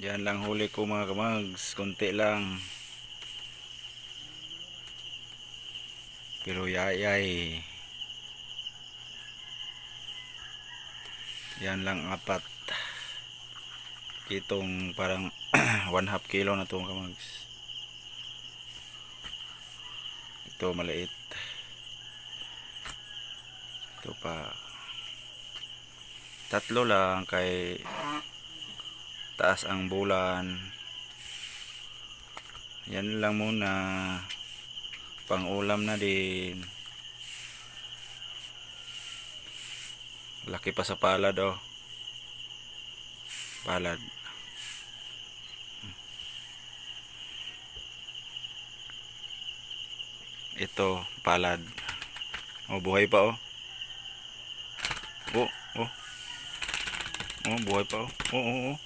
Yan lang huli ko mga kamags, konti lang. Pero yayay. Yan lang apat. Itong parang 1/2 kilo na itong kamags. Ito maliit. Ito pa. Tatlo lang kay taas ang bulan. Yan lang muna. Pang ulam na din. Laki pa sa palad oh. Palad. Ito palad. Oh, buhay pa oh. Oh, oh. Oh, buhay pa oh. Oh, oh, oh.